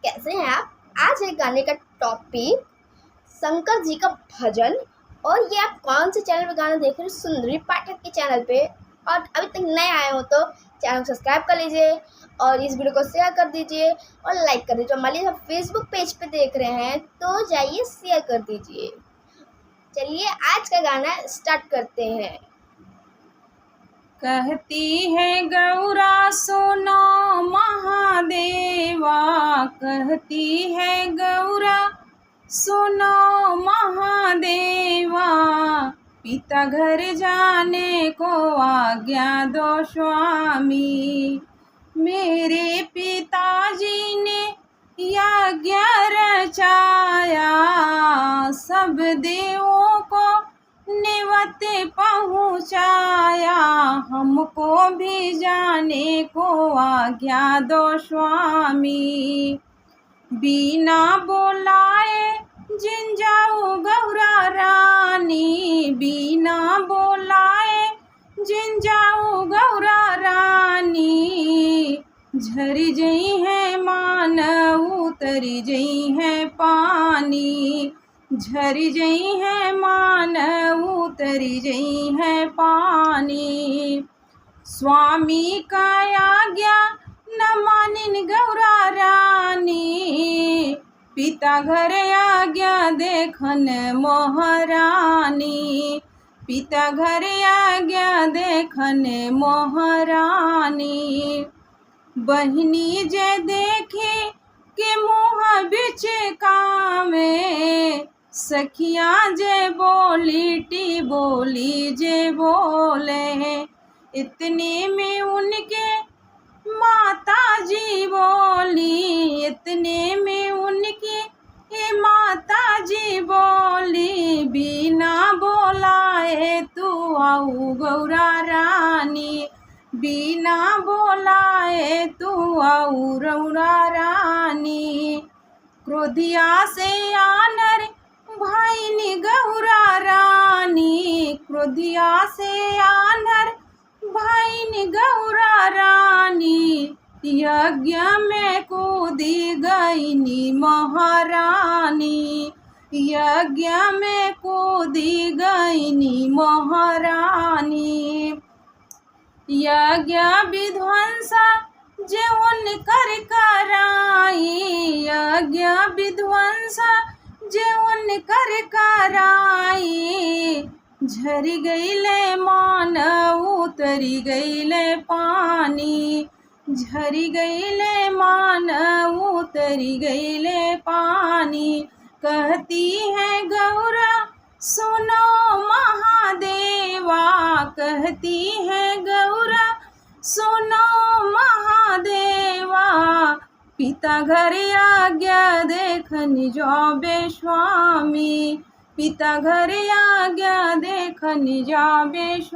कैसे हैं आप। आज है गाने का टॉपिक शंकर जी का भजन। और ये आप कौन से चैनल पे गाना देख रहे हो? सुंदरी पाठक के चैनल पे। और अभी तक नए आए हो तो चैनल को सब्सक्राइब कर लीजिए और इस वीडियो को शेयर कर दीजिए और लाइक कर दीजिए। मान लीजिए आप फेसबुक पेज पे देख रहे हैं तो जाइए शेयर कर दीजिए। चलिए आज का गाना स्टार्ट करते हैं। कहती है गौरा सुनो महादेवा, कहती है गौरा सुनो महादेवा, पिता घर जाने को आज्ञा दो स्वामी। मेरे पिताजी ने यज्ञ रचाया, सब देवों को निवते पहुँचाया, हमको भी जाने को आज्ञा दो स्वामी। बिना बोलाए जिन जाऊँ गौरा रानी, बिना बोलाए जिन जाऊँ गौरा रानी, झरी जई है मान उतरी जई है पानी, झरी जई है मान उतरी जई है पानी। स्वामी का आज्ञा न मानिन गौरा रानी, पिता घर आज्ञा देखन मोहरानी, पिता घर आज्ञा देखन मोहरानी। बहिनी जे देखे के मुँह बिच कामे, सखियाँ जे बोली टी बोली जे बोले, इतने में उनके माता जी बोली, इतने में उनकी माता जी बोली, बिना बोलाए तू आऊ गौरा रानी, बिना बोलाए तू आऊ गौरा रानी। क्रोधिया से आनर भाईनी गौरा रानी, क्रोधिया से आनर भाईनी गौरा रानी, यज्ञ में कूदी गईनी महारानी, यज्ञ में कूदी गईनी महारानी। यज्ञ विध्वंसा जे उनकर कराई, यज्ञ विध्वंसा जे उनकर कराई, झरी गईले मान उतरी गईले पानी, झरी गईले मान उतरी गईले पानी। कहती है गौरा सुनो महादेवा, कहती है गौरा सुनो महादेवा, पिता घर आज्ञा देखन जाबे स्वामी, पिता घर आज्ञा देखन जाबे स्वामी।